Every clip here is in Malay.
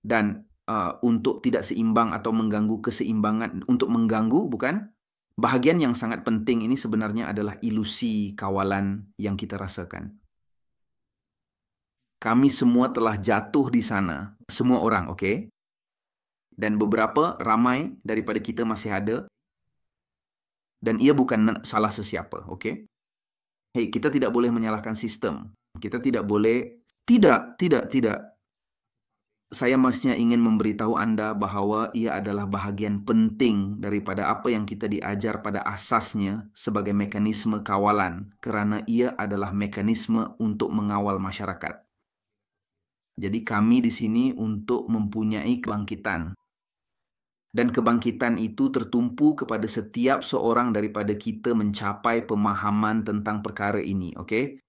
dan untuk tidak seimbang atau mengganggu keseimbangan, untuk mengganggu, bukan? Bahagian yang sangat penting ini sebenarnya adalah ilusi kawalan yang kita rasakan. Kami semua telah jatuh di sana, semua orang, oke? Dan beberapa, ramai daripada kita masih ada, dan ia bukan salah sesiapa, oke? Hei, kita tidak boleh menyalahkan sistem. Kita tidak boleh, tidak. Saya maksudnya ingin memberitahu Anda bahwa ia adalah bahagian penting daripada apa yang kita diajar pada asasnya sebagai mekanisme kawalan, kerana ia adalah mekanisme untuk mengawal masyarakat. Jadi kami di sini untuk mempunyai kebangkitan. Dan kebangkitan itu tertumpu kepada setiap seorang daripada kita mencapai pemahaman tentang perkara ini, oke?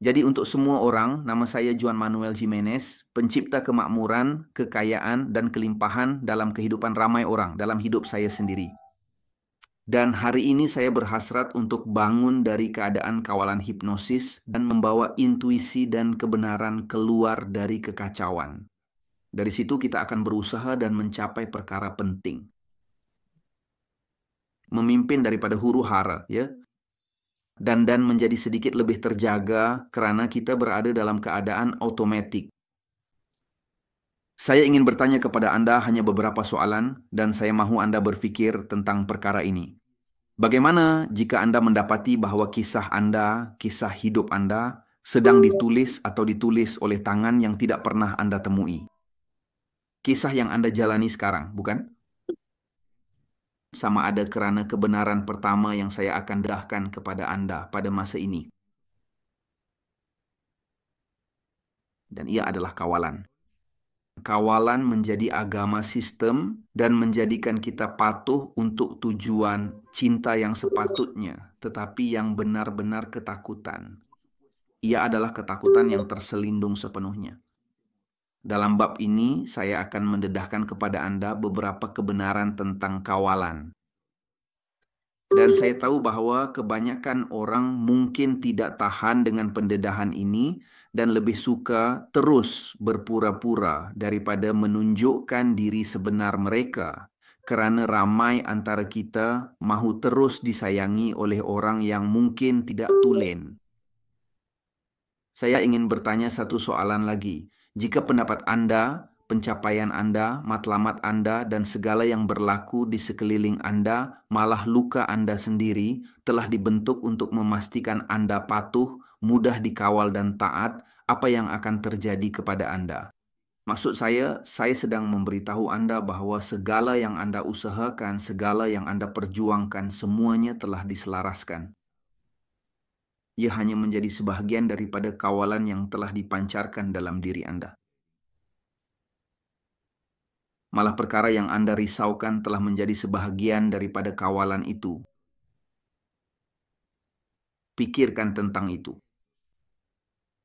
Jadi untuk semua orang, nama saya Juan Manuel Jimenez, pencipta kemakmuran, kekayaan, dan kelimpahan dalam kehidupan ramai orang, dalam hidup saya sendiri. Dan hari ini saya berhasrat untuk bangun dari keadaan kawalan hipnosis dan membawa intuisi dan kebenaran keluar dari kekacauan. Dari situ kita akan berusaha dan mencapai perkara penting. Memimpin daripada huru hara, ya. Dan menjadi sedikit lebih terjaga kerana kita berada dalam keadaan automatik. Saya ingin bertanya kepada Anda hanya beberapa soalan dan saya mahu Anda berfikir tentang perkara ini. Bagaimana jika Anda mendapati bahwa kisah Anda, kisah hidup Anda, sedang ditulis atau ditulis oleh tangan yang tidak pernah Anda temui? Kisah yang Anda jalani sekarang, bukan? Sama ada kerana kebenaran pertama yang saya akan dedahkan kepada Anda pada masa ini. Dan ia adalah kawalan. Kawalan menjadi agama sistem dan menjadikan kita patuh untuk tujuan cinta yang sepatutnya, tetapi yang benar-benar ketakutan. Ia adalah ketakutan yang terselindung sepenuhnya. Dalam bab ini, saya akan mendedahkan kepada Anda beberapa kebenaran tentang kawalan. Dan saya tahu bahwa kebanyakan orang mungkin tidak tahan dengan pendedahan ini dan lebih suka terus berpura-pura daripada menunjukkan diri sebenar mereka, kerana ramai antara kita mahu terus disayangi oleh orang yang mungkin tidak tulen. Saya ingin bertanya satu soalan lagi. Jika pendapat Anda, pencapaian Anda, matlamat Anda, dan segala yang berlaku di sekeliling Anda, malah luka Anda sendiri, telah dibentuk untuk memastikan Anda patuh, mudah dikawal dan taat, apa yang akan terjadi kepada Anda? Maksud saya sedang memberitahu Anda bahwa segala yang Anda usahakan, segala yang Anda perjuangkan, semuanya telah diselaraskan. Ia hanya menjadi sebahagian daripada kawalan yang telah dipancarkan dalam diri Anda. Malah perkara yang Anda risaukan telah menjadi sebahagian daripada kawalan itu. Pikirkan tentang itu.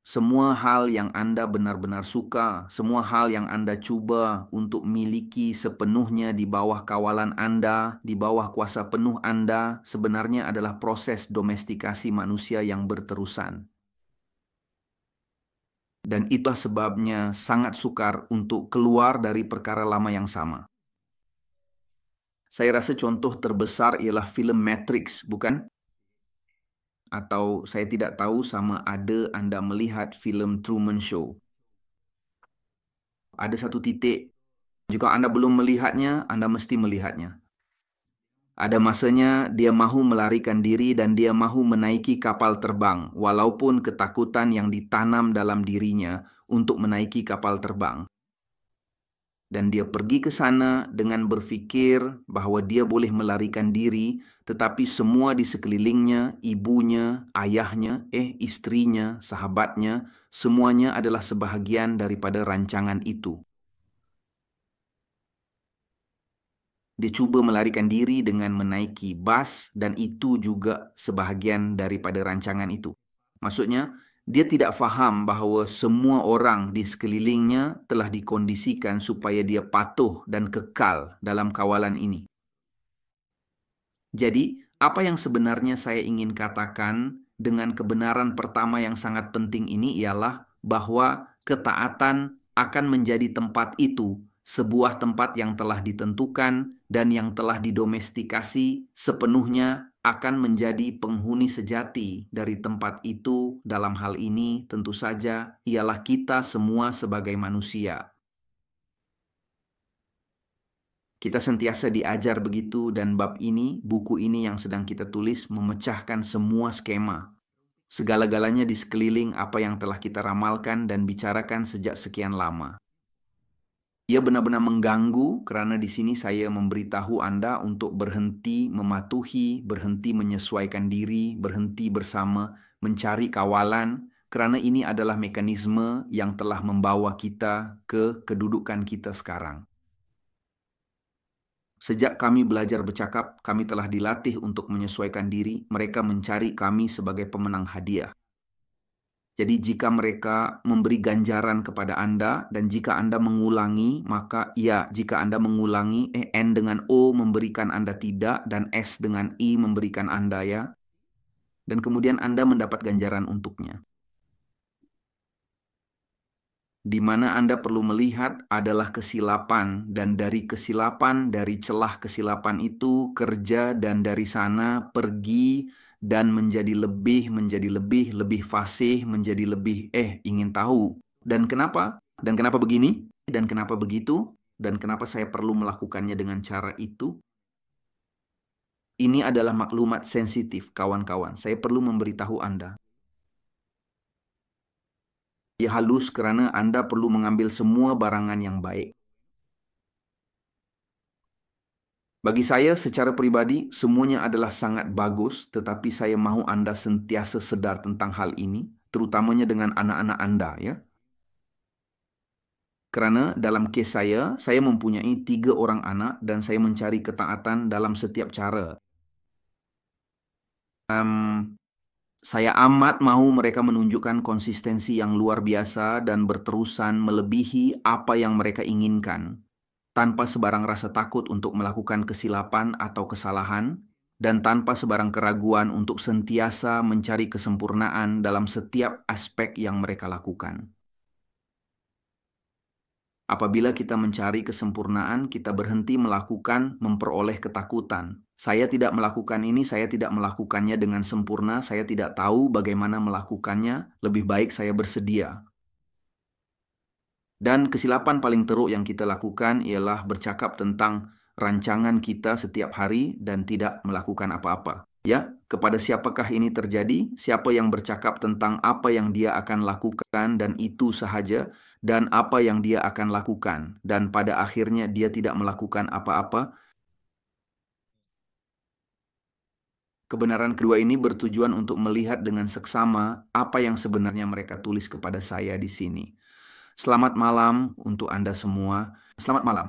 Semua hal yang Anda benar-benar suka, semua hal yang Anda cuba untuk miliki sepenuhnya di bawah kawalan Anda, di bawah kuasa penuh Anda, sebenarnya adalah proses domestikasi manusia yang berterusan. Dan itulah sebabnya sangat sukar untuk keluar dari perkara lama yang sama. Saya rasa contoh terbesar ialah filem Matrix, bukan? Atau saya tidak tahu sama ada Anda melihat filem Truman Show. Ada satu titik, jika Anda belum melihatnya, Anda mesti melihatnya. Ada masanya dia mahu melarikan diri dan dia mahu menaiki kapal terbang, walaupun ketakutan yang ditanam dalam dirinya untuk menaiki kapal terbang. Dan dia pergi ke sana dengan berfikir bahwa dia boleh melarikan diri, tetapi semua di sekelilingnya, ibunya, ayahnya, istrinya, sahabatnya, semuanya adalah sebahagian daripada rancangan itu. Dia cuba melarikan diri dengan menaiki bas dan itu juga sebahagian daripada rancangan itu. Maksudnya, dia tidak faham bahawa semua orang di sekelilingnya telah dikondisikan supaya dia patuh dan kekal dalam kawalan ini. Jadi, apa yang sebenarnya saya ingin katakan dengan kebenaran pertama yang sangat penting ini ialah bahwa ketaatan akan menjadi tempat itu sebuah tempat yang telah ditentukan dan yang telah didomestikasi sepenuhnya akan menjadi penghuni sejati dari tempat itu. Dalam hal ini tentu saja ialah kita semua sebagai manusia. Kita sentiasa diajar begitu, dan bab ini, buku ini yang sedang kita tulis memecahkan semua skema. Segala-galanya di sekeliling apa yang telah kita ramalkan dan bicarakan sejak sekian lama. Ia benar-benar mengganggu karena di sini saya memberitahu Anda untuk berhenti mematuhi, berhenti menyesuaikan diri, berhenti bersama, mencari kawalan, karena ini adalah mekanisme yang telah membawa kita ke kedudukan kita sekarang. Sejak kami belajar bercakap, kami telah dilatih untuk menyesuaikan diri. Mereka mencari kami sebagai pemenang hadiah. Jadi jika mereka memberi ganjaran kepada Anda, dan jika Anda mengulangi, maka ya, jika Anda mengulangi, N dengan O memberikan Anda tidak, dan S dengan I memberikan Anda ya. Dan kemudian Anda mendapat ganjaran untuknya. Di mana Anda perlu melihat adalah kesilapan, dan dari kesilapan, dari celah kesilapan itu, kerja dan dari sana pergi dan menjadi lebih fasih, menjadi lebih ingin tahu. Dan kenapa? Dan kenapa begini? Dan kenapa begitu? Dan kenapa saya perlu melakukannya dengan cara itu? Ini adalah maklumat sensitif, kawan-kawan. Saya perlu memberitahu Anda. Ya halus karena Anda perlu mengambil semua barangan yang baik. Bagi saya secara pribadi semuanya adalah sangat bagus, tetapi saya mau Anda sentiasa sadar tentang hal ini, terutamanya dengan anak-anak Anda ya. Karena dalam kes saya mempunyai 3 orang anak dan saya mencari ketaatan dalam setiap cara. Saya amat mau mereka menunjukkan konsistensi yang luar biasa dan berterusan melebihi apa yang mereka inginkan, tanpa sebarang rasa takut untuk melakukan kesilapan atau kesalahan, dan tanpa sebarang keraguan untuk sentiasa mencari kesempurnaan dalam setiap aspek yang mereka lakukan. Apabila kita mencari kesempurnaan, kita berhenti memperoleh ketakutan. Saya tidak melakukan ini, saya tidak melakukannya dengan sempurna, saya tidak tahu bagaimana melakukannya, lebih baik saya bersedia. Dan kesilapan paling teruk yang kita lakukan ialah bercakap tentang rancangan kita setiap hari dan tidak melakukan apa-apa. Ya, kepada siapakah ini terjadi? Siapa yang bercakap tentang apa yang dia akan lakukan dan itu sahaja, dan apa yang dia akan lakukan, dan pada akhirnya dia tidak melakukan apa-apa? Kebenaran kedua ini bertujuan untuk melihat dengan seksama apa yang sebenarnya mereka tulis kepada saya di sini. Selamat malam untuk Anda semua. Selamat malam.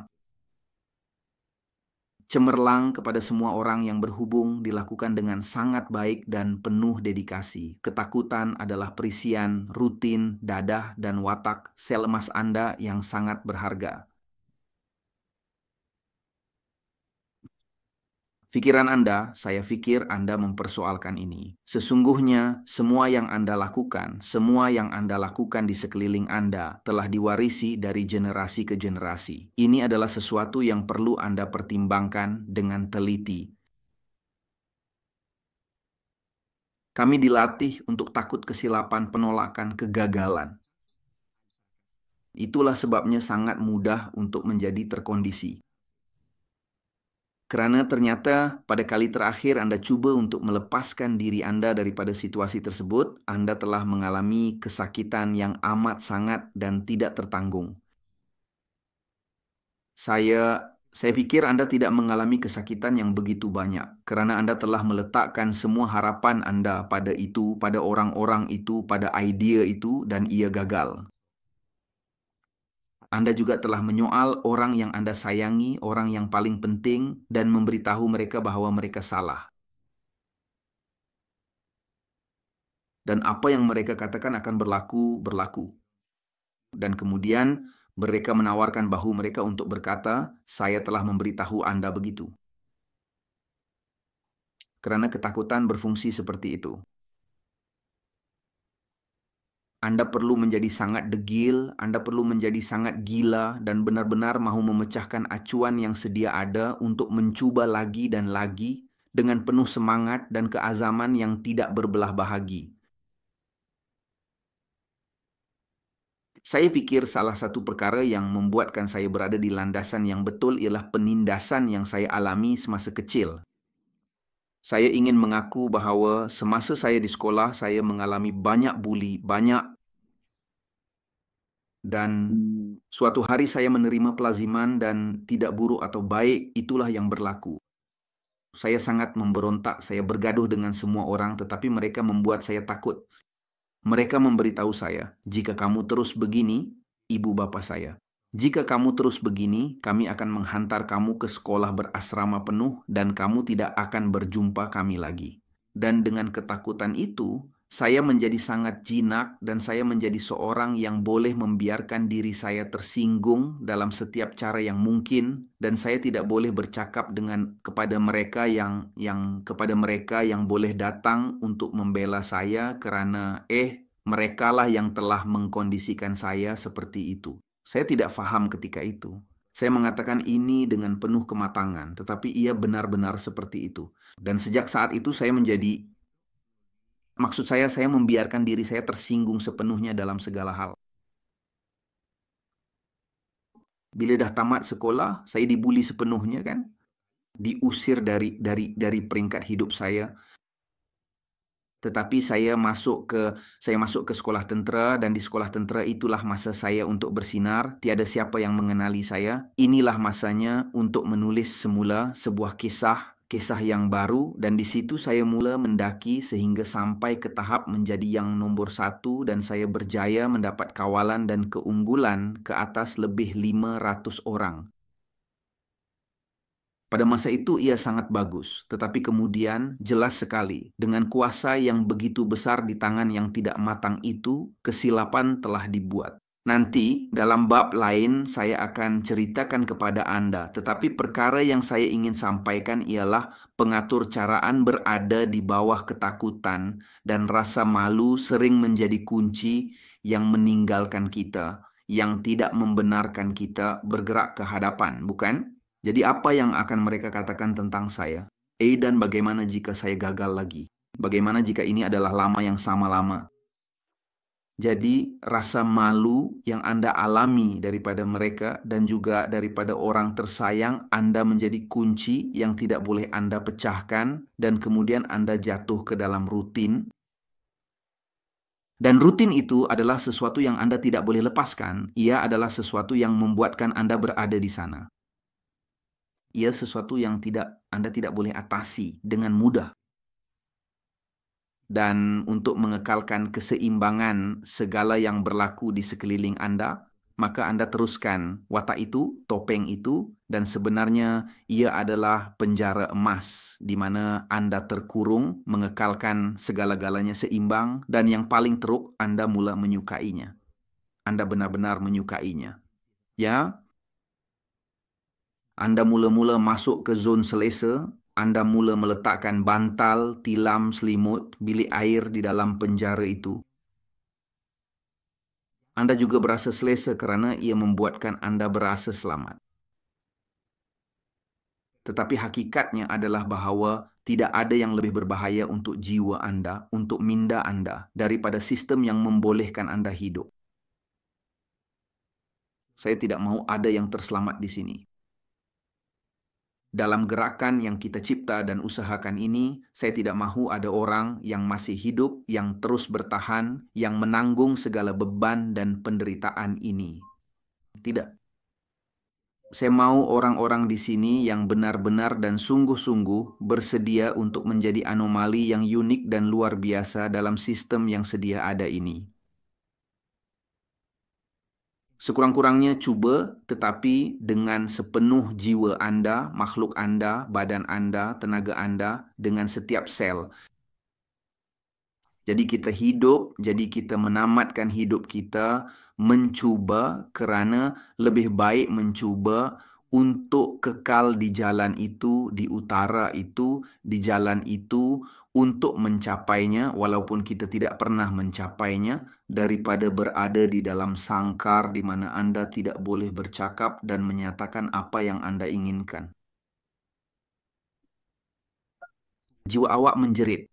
Cemerlang kepada semua orang yang berhubung dilakukan dengan sangat baik dan penuh dedikasi. Ketakutan adalah perisian, rutin, dadah, dan watak sel emas Anda yang sangat berharga. Pikiran Anda, saya pikir Anda mempersoalkan ini. Sesungguhnya, semua yang Anda lakukan, semua yang Anda lakukan di sekeliling Anda telah diwarisi dari generasi ke generasi. Ini adalah sesuatu yang perlu Anda pertimbangkan dengan teliti. Kami dilatih untuk takut kesilapan, penolakan, kegagalan. Itulah sebabnya sangat mudah untuk menjadi terkondisi. Karena ternyata pada kali terakhir Anda coba untuk melepaskan diri Anda daripada situasi tersebut, Anda telah mengalami kesakitan yang amat sangat dan tidak tertanggung. Saya pikir Anda tidak mengalami kesakitan yang begitu banyak, karena Anda telah meletakkan semua harapan Anda pada itu, pada orang-orang itu, pada ide itu, dan ia gagal. Anda juga telah menyoal orang yang Anda sayangi, orang yang paling penting, dan memberitahu mereka bahwa mereka salah. Dan apa yang mereka katakan akan berlaku. Dan kemudian mereka menawarkan bahu mereka untuk berkata, saya telah memberitahu Anda begitu. Karena ketakutan berfungsi seperti itu. Anda perlu menjadi sangat degil, Anda perlu menjadi sangat gila, dan benar-benar mahu memecahkan acuan yang sedia ada untuk mencoba lagi dan lagi dengan penuh semangat dan keazaman yang tidak berbelah bahagi. Saya pikir salah satu perkara yang membuatkan saya berada di landasan yang betul ialah penindasan yang saya alami semasa kecil. Saya ingin mengaku bahawa semasa saya di sekolah, saya mengalami banyak buli, dan suatu hari saya menerima pelaziman dan tidak buruk atau baik, itulah yang berlaku. Saya sangat memberontak, saya bergaduh dengan semua orang, tetapi mereka membuat saya takut. Mereka memberitahu saya, jika kamu terus begini, ibu bapa saya, jika kamu terus begini, kami akan menghantar kamu ke sekolah berasrama penuh dan kamu tidak akan berjumpa kami lagi. Dan dengan ketakutan itu, saya menjadi sangat jinak dan saya menjadi seorang yang boleh membiarkan diri saya tersinggung dalam setiap cara yang mungkin, dan saya tidak boleh bercakap kepada mereka yang boleh datang untuk membela saya karena merekalah yang telah mengkondisikan saya seperti itu. Saya tidak faham ketika itu. Saya mengatakan ini dengan penuh kematangan, tetapi ia benar-benar seperti itu. Dan sejak saat itu saya membiarkan diri saya tersinggung sepenuhnya dalam segala hal. Bila dah tamat sekolah, saya dibuli sepenuhnya kan? Diusir dari peringkat hidup saya. Tetapi saya masuk ke sekolah tentera, dan di sekolah tentera itulah masa saya untuk bersinar. Tiada siapa yang mengenali saya. Inilah masanya untuk menulis semula sebuah kisah yang baru, dan di situ saya mula mendaki sehingga sampai ke tahap menjadi yang nomor 1, dan saya berjaya mendapat kawalan dan keunggulan ke atas lebih 500 orang. Pada masa itu ia sangat bagus, tetapi kemudian jelas sekali, dengan kuasa yang begitu besar di tangan yang tidak matang itu, kesilapan telah dibuat. Nanti dalam bab lain saya akan ceritakan kepada Anda, tetapi perkara yang saya ingin sampaikan ialah pengatur caraan berada di bawah ketakutan dan rasa malu sering menjadi kunci yang meninggalkan kita, yang tidak membenarkan kita bergerak ke hadapan, bukan? Jadi apa yang akan mereka katakan tentang saya? Dan bagaimana jika saya gagal lagi? Bagaimana jika ini adalah lama yang sama lama? Jadi rasa malu yang Anda alami daripada mereka dan juga daripada orang tersayang, Anda menjadi kunci yang tidak boleh Anda pecahkan, dan kemudian Anda jatuh ke dalam rutin. Dan rutin itu adalah sesuatu yang Anda tidak boleh lepaskan. Ia adalah sesuatu yang membuatkan Anda berada di sana. Ia sesuatu yang Anda tidak boleh atasi dengan mudah. Dan untuk mengekalkan keseimbangan segala yang berlaku di sekeliling Anda, maka Anda teruskan watak itu, topeng itu, dan sebenarnya ia adalah penjara emas di mana Anda terkurung, mengekalkan segala-galanya seimbang, dan yang paling teruk, Anda mula menyukainya. Anda benar-benar menyukainya. Ya, Anda mula-mula masuk ke zon selesa, Anda mula meletakkan bantal, tilam, selimut, bilik air di dalam penjara itu. Anda juga berasa selesa kerana ia membuatkan Anda berasa selamat. Tetapi hakikatnya adalah bahawa tidak ada yang lebih berbahaya untuk jiwa Anda, untuk minda Anda, daripada sistem yang membolehkan Anda hidup. Saya tidak mahu ada yang terselamat di sini. Dalam gerakan yang kita cipta dan usahakan ini, saya tidak mahu ada orang yang masih hidup, yang terus bertahan, yang menanggung segala beban dan penderitaan ini. Tidak. Saya mau orang-orang di sini yang benar-benar dan sungguh-sungguh bersedia untuk menjadi anomali yang unik dan luar biasa dalam sistem yang sedia ada ini. Sekurang-kurangnya cuba, tetapi dengan sepenuh jiwa Anda, makhluk Anda, badan Anda, tenaga Anda, dengan setiap sel. Jadi kita hidup, jadi kita menamatkan hidup kita mencuba kerana lebih baik mencuba untuk kekal di jalan itu, di utara itu, di jalan itu, untuk mencapainya, walaupun kita tidak pernah mencapainya, daripada berada di dalam sangkar di mana Anda tidak boleh bercakap dan menyatakan apa yang Anda inginkan. Jiwa awak menjerit.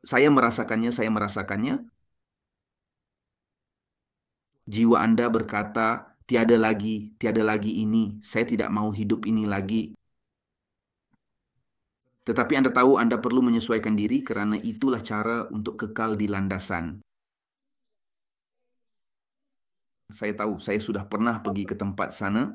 Saya merasakannya. Jiwa Anda berkata, tiada lagi ini, saya tidak mau hidup ini lagi. Tetapi Anda tahu Anda perlu menyesuaikan diri karena itulah cara untuk kekal di landasan. Saya tahu, saya sudah pernah pergi ke tempat sana.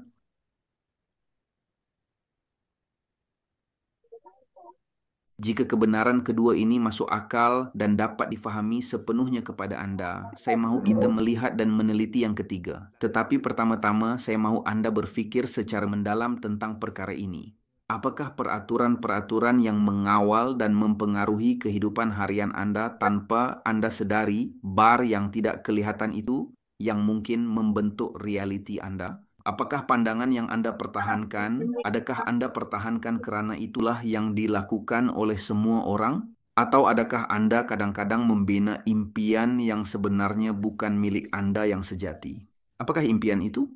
Jika kebenaran kedua ini masuk akal dan dapat difahami sepenuhnya kepada Anda, saya mahu kita melihat dan meneliti yang ketiga. Tetapi pertama-tama, saya mahu Anda berfikir secara mendalam tentang perkara ini. Apakah peraturan-peraturan yang mengawal dan mempengaruhi kehidupan harian Anda tanpa Anda sadari, bar yang tidak kelihatan itu yang mungkin membentuk realiti Anda? Apakah pandangan yang Anda pertahankan, adakah Anda pertahankan karena itulah yang dilakukan oleh semua orang? Atau adakah Anda kadang-kadang membina impian yang sebenarnya bukan milik Anda yang sejati? Apakah impian itu?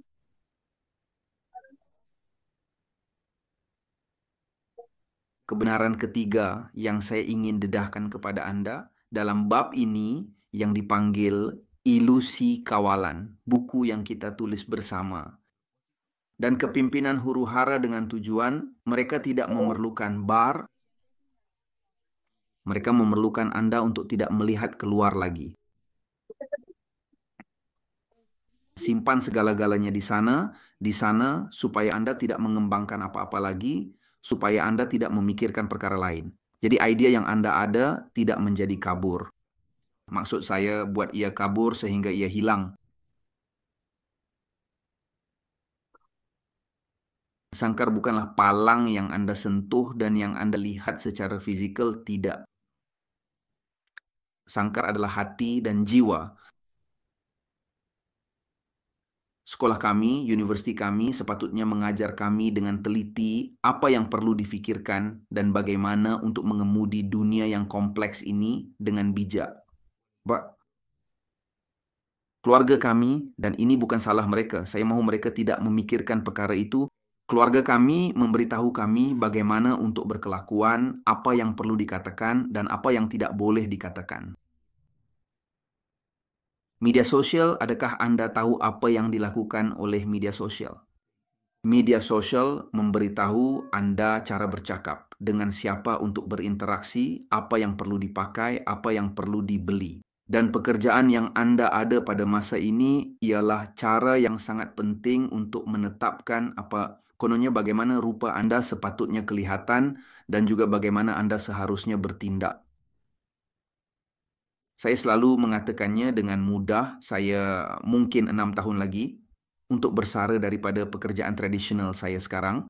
Kebenaran ketiga yang saya ingin dedahkan kepada Anda dalam bab ini yang dipanggil Ilusi Kawalan, buku yang kita tulis bersama. Dan kepimpinan huru-hara dengan tujuan mereka tidak memerlukan bar, mereka memerlukan Anda untuk tidak melihat keluar lagi. Simpan segala-galanya di sana supaya Anda tidak mengembangkan apa-apa lagi, supaya Anda tidak memikirkan perkara lain. Jadi ide yang Anda ada tidak menjadi kabur. Maksud saya buat ia kabur sehingga ia hilang. Sangkar bukanlah palang yang Anda sentuh dan yang Anda lihat secara fisikal, tidak. Sangkar adalah hati dan jiwa. Sekolah kami, universiti kami sepatutnya mengajar kami dengan teliti apa yang perlu difikirkan dan bagaimana untuk mengemudi dunia yang kompleks ini dengan bijak. Keluarga kami, dan ini bukan salah mereka, saya mahu mereka tidak memikirkan perkara itu. Keluarga kami memberitahu kami bagaimana untuk berkelakuan, apa yang perlu dikatakan, dan apa yang tidak boleh dikatakan. Media sosial, adakah Anda tahu apa yang dilakukan oleh media sosial? Media sosial memberitahu Anda cara bercakap, dengan siapa untuk berinteraksi, apa yang perlu dipakai, apa yang perlu dibeli. Dan pekerjaan yang Anda ada pada masa ini ialah cara yang sangat penting untuk menetapkan kononnya bagaimana rupa Anda sepatutnya kelihatan dan juga bagaimana Anda seharusnya bertindak. Saya selalu mengatakannya dengan mudah, saya mungkin 6 tahun lagi untuk bersara daripada pekerjaan tradisional saya sekarang,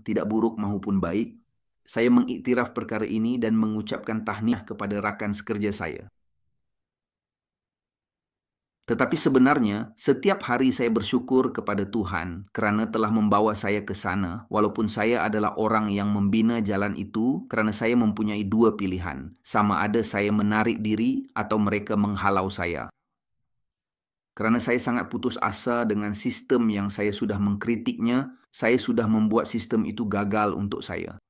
tidak buruk maupun baik. Saya mengiktiraf perkara ini dan mengucapkan tahniah kepada rakan sekerja saya. Tetapi sebenarnya, setiap hari saya bersyukur kepada Tuhan kerana telah membawa saya ke sana, walaupun saya adalah orang yang membina jalan itu kerana saya mempunyai dua pilihan, sama ada saya menarik diri atau mereka menghalau saya. Kerana saya sangat putus asa dengan sistem yang saya sudah mengkritiknya, saya sudah membuat sistem itu gagal untuk saya.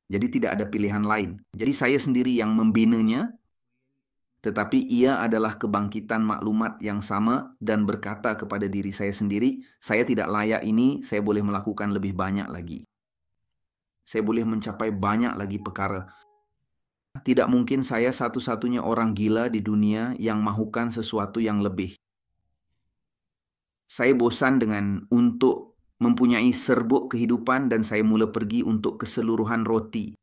Jadi tidak ada pilihan lain. Jadi saya sendiri yang membinanya, tetapi ia adalah kebangkitan maklumat yang sama dan berkata kepada diri saya sendiri, saya tidak layak ini, saya boleh melakukan lebih banyak lagi. Saya boleh mencapai banyak lagi perkara. Tidak mungkin saya satu-satunya orang gila di dunia yang mahukan sesuatu yang lebih. Saya bosan dengan untuk mempunyai serbuk kehidupan dan saya mula pergi untuk keseluruhan roti.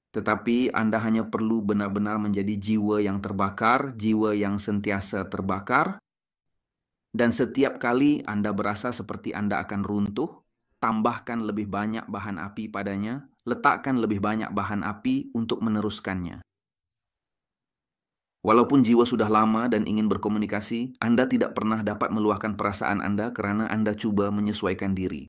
Tetapi Anda hanya perlu benar-benar menjadi jiwa yang terbakar, jiwa yang sentiasa terbakar, dan setiap kali Anda berasa seperti Anda akan runtuh, tambahkan lebih banyak bahan api padanya, letakkan lebih banyak bahan api untuk meneruskannya. Walaupun jiwa sudah lama dan ingin berkomunikasi, Anda tidak pernah dapat meluahkan perasaan Anda karena Anda coba menyesuaikan diri.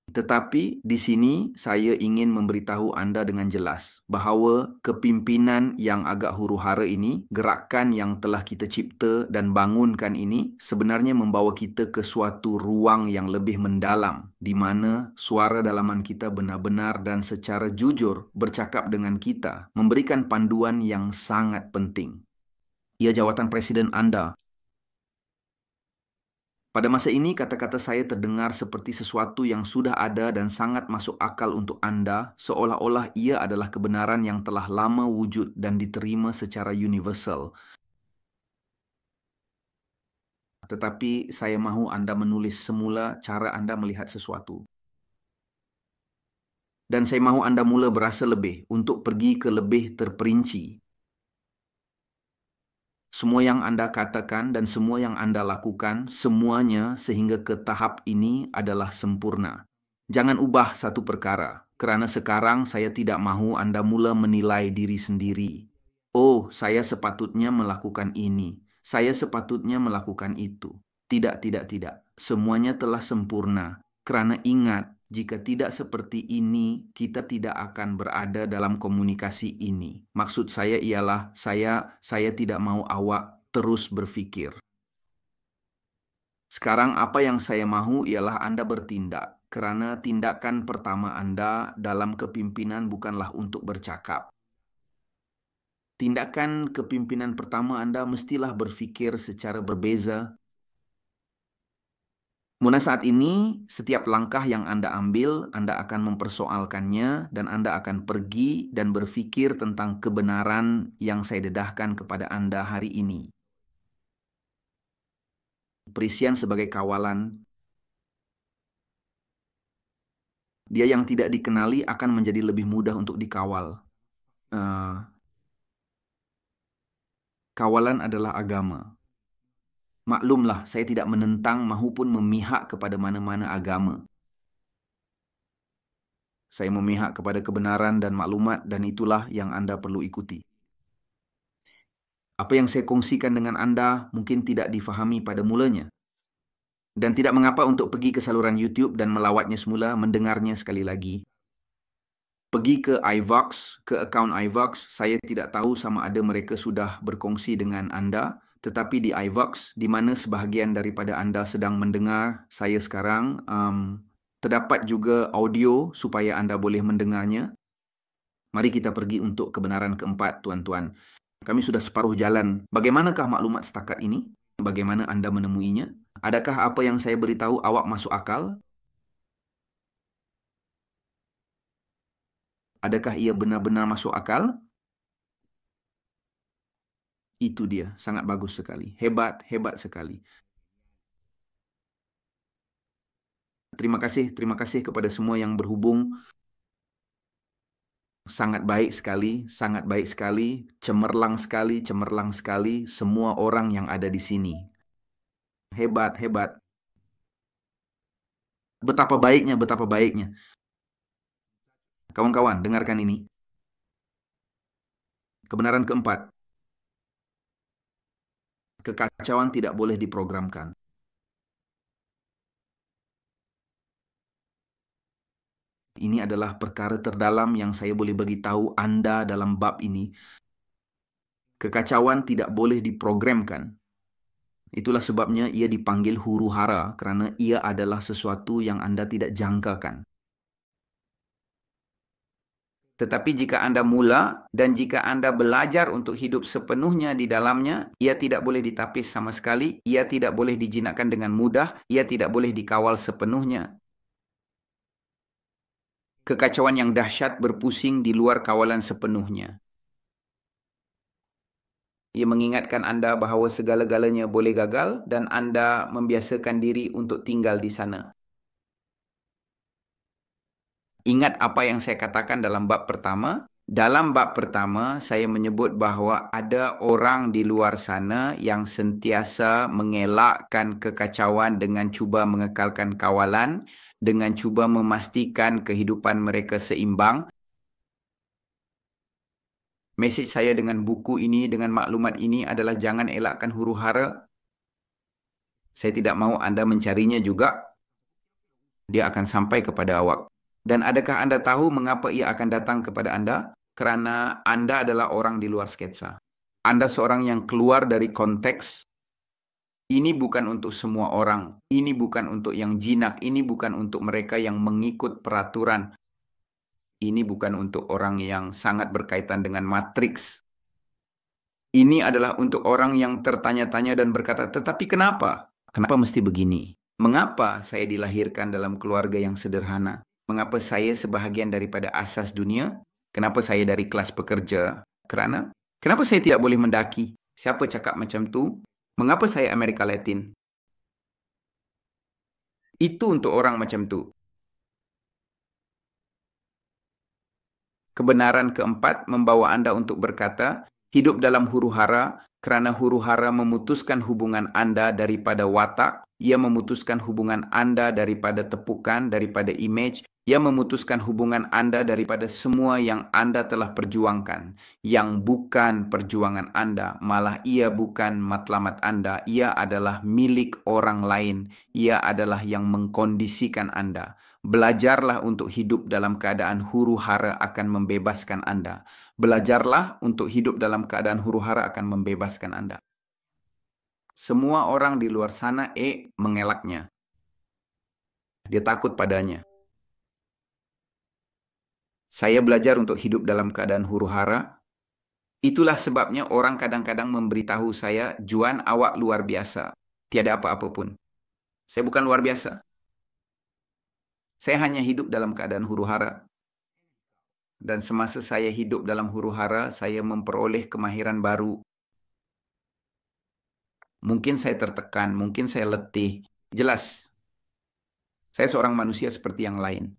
Tetapi di sini saya ingin memberitahu Anda dengan jelas bahwa kepimpinan yang agak huru-hara ini, gerakan yang telah kita cipta dan bangunkan ini sebenarnya membawa kita ke suatu ruang yang lebih mendalam di mana suara dalaman kita benar-benar dan secara jujur bercakap dengan kita, memberikan panduan yang sangat penting. Ia jawatan presiden Anda. Pada masa ini, kata-kata saya terdengar seperti sesuatu yang sudah ada dan sangat masuk akal untuk Anda, seolah-olah ia adalah kebenaran yang telah lama wujud dan diterima secara universal. Tetapi saya mahu Anda menulis semula cara Anda melihat sesuatu. Dan saya mahu Anda mula berasa lebih untuk pergi ke lebih terperinci. Semua yang Anda katakan dan semua yang Anda lakukan, semuanya sehingga ke tahap ini adalah sempurna. Jangan ubah satu perkara, kerana sekarang saya tidak mahu Anda mula menilai diri sendiri. Oh, saya sepatutnya melakukan ini. Saya sepatutnya melakukan itu. Tidak, tidak, tidak. Semuanya telah sempurna. Kerana ingat, jika tidak seperti ini, kita tidak akan berada dalam komunikasi ini. Maksud saya ialah, saya tidak mau awak terus berfikir. Sekarang apa yang saya mahu ialah Anda bertindak. Kerana tindakan pertama Anda dalam kepimpinan bukanlah untuk bercakap. Tindakan kepimpinan pertama Anda mestilah berfikir secara berbeza. Mulai saat ini, setiap langkah yang Anda ambil, Anda akan mempersoalkannya dan Anda akan pergi dan berfikir tentang kebenaran yang saya dedahkan kepada Anda hari ini. Perisian sebagai kawalan, dia yang tidak dikenali akan menjadi lebih mudah untuk dikawal. Kawalan adalah agama. Maklumlah, saya tidak menentang maupun memihak kepada mana-mana agama. Saya memihak kepada kebenaran dan maklumat dan itulah yang Anda perlu ikuti. Apa yang saya kongsikan dengan Anda mungkin tidak difahami pada mulanya. Dan tidak mengapa untuk pergi ke saluran YouTube dan melawatnya semula, mendengarnya sekali lagi. Pergi ke iVox, ke akaun iVox, saya tidak tahu sama ada mereka sudah berkongsi dengan Anda, tetapi di iVox, di mana sebahagian daripada Anda sedang mendengar saya sekarang, terdapat juga audio supaya Anda boleh mendengarnya. Mari kita pergi untuk kebenaran keempat, tuan-tuan. Kami sudah separuh jalan. Bagaimanakah maklumat setakat ini? Bagaimana Anda menemuinya? Adakah apa yang saya beritahu awak masuk akal? Adakah ia benar-benar masuk akal? Itu dia, sangat bagus sekali. Hebat, hebat sekali. Terima kasih kepada semua yang berhubung. Sangat baik sekali, cemerlang sekali semua orang yang ada di sini. Hebat, hebat. Betapa baiknya, betapa baiknya. Kawan-kawan, dengarkan ini. Kebenaran keempat. Kekacauan tidak boleh diprogramkan. Ini adalah perkara terdalam yang saya boleh bagi tahu Anda dalam bab ini. Kekacauan tidak boleh diprogramkan. Itulah sebabnya ia dipanggil huru-hara kerana ia adalah sesuatu yang Anda tidak jangkakan. Tetapi jika Anda mula dan jika Anda belajar untuk hidup sepenuhnya di dalamnya, ia tidak boleh ditapis sama sekali, ia tidak boleh dijinakkan dengan mudah, ia tidak boleh dikawal sepenuhnya. Kekacauan yang dahsyat berpusing di luar kawalan sepenuhnya. Ia mengingatkan Anda bahawa segala-galanya boleh gagal dan Anda membiasakan diri untuk tinggal di sana. Ingat apa yang saya katakan dalam bab pertama? Dalam bab pertama, saya menyebut bahawa ada orang di luar sana yang sentiasa mengelakkan kekacauan dengan cuba mengekalkan kawalan, dengan cuba memastikan kehidupan mereka seimbang. Mesej saya dengan buku ini, dengan maklumat ini adalah jangan elakkan huru hara. Saya tidak mau Anda mencarinya juga. Dia akan sampai kepada awak. Dan adakah Anda tahu mengapa ia akan datang kepada Anda? Karena Anda adalah orang di luar sketsa. Anda seorang yang keluar dari konteks. Ini bukan untuk semua orang. Ini bukan untuk yang jinak. Ini bukan untuk mereka yang mengikut peraturan. Ini bukan untuk orang yang sangat berkaitan dengan matriks. Ini adalah untuk orang yang tertanya-tanya dan berkata, tetapi kenapa? Kenapa mesti begini? Mengapa saya dilahirkan dalam keluarga yang sederhana? Mengapa saya sebahagian daripada asas dunia? Kenapa saya dari kelas pekerja? Kenapa saya tidak boleh mendaki? Siapa cakap macam tu? Mengapa saya Amerika Latin? Itu untuk orang macam tu. Kebenaran keempat membawa Anda untuk berkata, hidup dalam huru-hara, kerana huru-hara memutuskan hubungan Anda daripada watak, ia memutuskan hubungan Anda daripada tepukan, daripada image, ia memutuskan hubungan Anda daripada semua yang Anda telah perjuangkan, yang bukan perjuangan Anda, malah ia bukan matlamat Anda, ia adalah milik orang lain, ia adalah yang mengkondisikan Anda. Belajarlah untuk hidup dalam keadaan huru-hara akan membebaskan Anda. Belajarlah untuk hidup dalam keadaan huru-hara akan membebaskan Anda. Semua orang di luar sana mengelaknya. Dia takut padanya. Saya belajar untuk hidup dalam keadaan huru-hara. Itulah sebabnya orang kadang-kadang memberitahu saya, Juan, awak luar biasa. Tiada apa-apa pun. Saya bukan luar biasa. Saya hanya hidup dalam keadaan huru-hara. Dan semasa saya hidup dalam huru-hara, saya memperoleh kemahiran baru. Mungkin saya tertekan, mungkin saya letih. Jelas, saya seorang manusia seperti yang lain.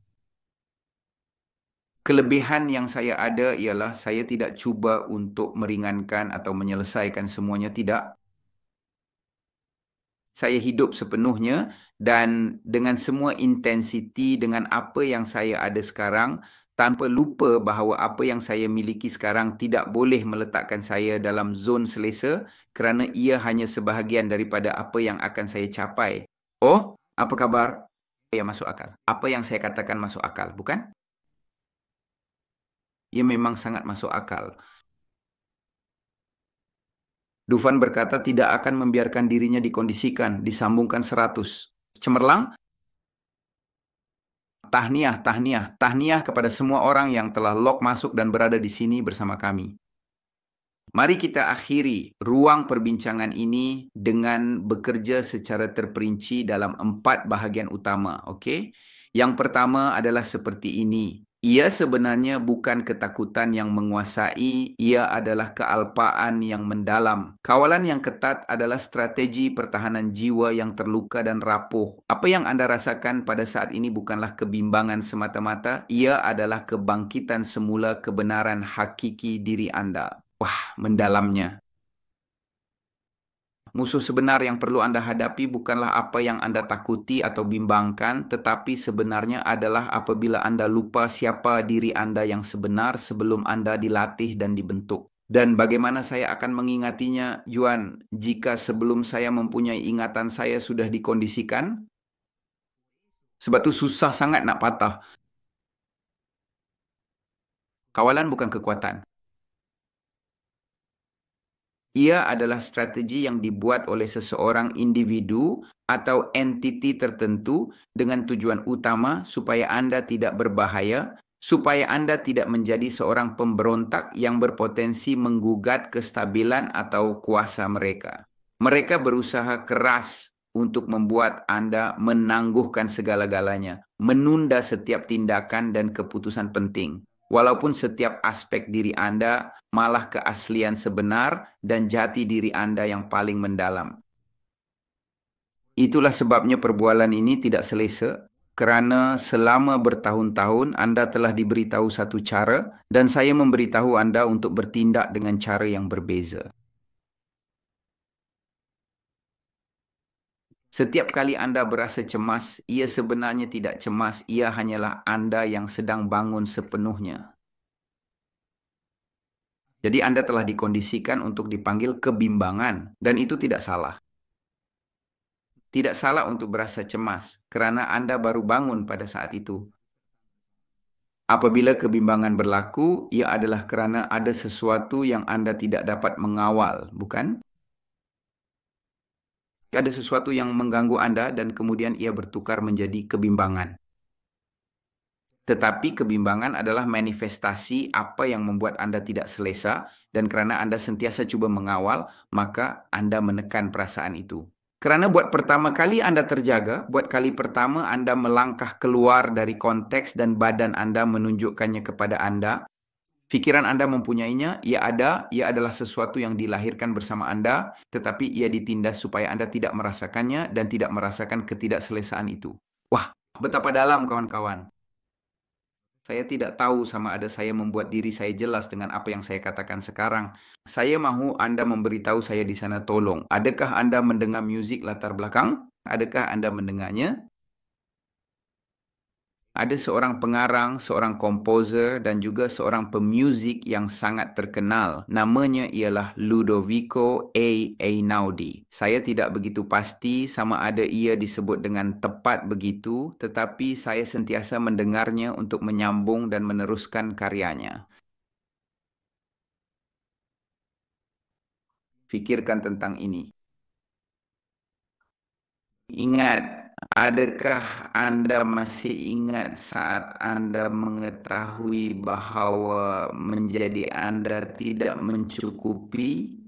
Kelebihan yang saya ada ialah saya tidak cuba untuk meringankan atau menyelesaikan semuanya, tidak. Saya hidup sepenuhnya dan dengan semua intensiti, dengan apa yang saya ada sekarang, tanpa lupa bahawa apa yang saya miliki sekarang tidak boleh meletakkan saya dalam zon selesa kerana ia hanya sebahagian daripada apa yang akan saya capai. Oh, apa khabar? Ya, masuk akal. Apa yang saya katakan masuk akal, bukan? Ia memang sangat masuk akal. Dufan berkata tidak akan membiarkan dirinya dikondisikan, disambungkan 100. Cemerlang? Tahniah, tahniah, tahniah kepada semua orang yang telah log masuk dan berada di sini bersama kami. Mari kita akhiri ruang perbincangan ini dengan bekerja secara terperinci dalam 4 bahagian utama, okey? Yang pertama adalah seperti ini. Ia sebenarnya bukan ketakutan yang menguasai, ia adalah kealpaan yang mendalam. Kawalan yang ketat adalah strategi pertahanan jiwa yang terluka dan rapuh. Apa yang Anda rasakan pada saat ini bukanlah kebimbangan semata-mata, ia adalah kebangkitan semula kebenaran hakiki diri Anda. Wah, mendalamnya. Musuh sebenar yang perlu Anda hadapi bukanlah apa yang Anda takuti atau bimbangkan, tetapi sebenarnya adalah apabila Anda lupa siapa diri Anda yang sebenar sebelum Anda dilatih dan dibentuk. Dan bagaimana saya akan mengingatinya, Juan, jika sebelum saya mempunyai ingatan saya sudah dikondisikan? Sebab itu susah sangat nak patah. Kawalan bukan kekuatan. Ia adalah strategi yang dibuat oleh seseorang individu atau entiti tertentu dengan tujuan utama supaya Anda tidak berbahaya, supaya Anda tidak menjadi seorang pemberontak yang berpotensi menggugat kestabilan atau kuasa mereka. Mereka berusaha keras untuk membuat Anda menangguhkan segala-galanya, menunda setiap tindakan dan keputusan penting. Walaupun setiap aspek diri Anda malah keaslian sebenar dan jati diri Anda yang paling mendalam. Itulah sebabnya perbualan ini tidak selesa, kerana selama bertahun-tahun Anda telah diberitahu satu cara dan saya memberitahu Anda untuk bertindak dengan cara yang berbeza. Setiap kali Anda berasa cemas, ia sebenarnya tidak cemas, ia hanyalah Anda yang sedang bangun sepenuhnya. Jadi Anda telah dikondisikan untuk dipanggil kebimbangan, dan itu tidak salah. Tidak salah untuk berasa cemas, karena Anda baru bangun pada saat itu. Apabila kebimbangan berlaku, ia adalah karena ada sesuatu yang Anda tidak dapat mengawal, bukan? Ada sesuatu yang mengganggu Anda dan kemudian ia bertukar menjadi kebimbangan. Tetapi kebimbangan adalah manifestasi apa yang membuat Anda tidak selesa, dan karena Anda sentiasa coba mengawal, maka Anda menekan perasaan itu. Karena buat pertama kali Anda terjaga, buat kali pertama Anda melangkah keluar dari konteks dan badan Anda menunjukkannya kepada Anda, pikiran Anda mempunyainya, ia adalah sesuatu yang dilahirkan bersama Anda, tetapi ia ditindas supaya Anda tidak merasakannya dan tidak merasakan ketidakselesaan itu. Wah, betapa dalam kawan-kawan. Saya tidak tahu sama ada saya membuat diri saya jelas dengan apa yang saya katakan sekarang. Saya mahu Anda memberitahu saya di sana tolong. Adakah Anda mendengar musik latar belakang? Adakah Anda mendengarnya? Ada seorang pengarang, seorang komposer, dan juga seorang pemuzik yang sangat terkenal. Namanya ialah Ludovico Einaudi. Saya tidak begitu pasti sama ada ia disebut dengan tepat begitu, tetapi saya sentiasa mendengarnya untuk menyambung dan meneruskan karyanya. Fikirkan tentang ini. Ingat, adakah Anda masih ingat saat Anda mengetahui bahwa menjadi Anda tidak mencukupi?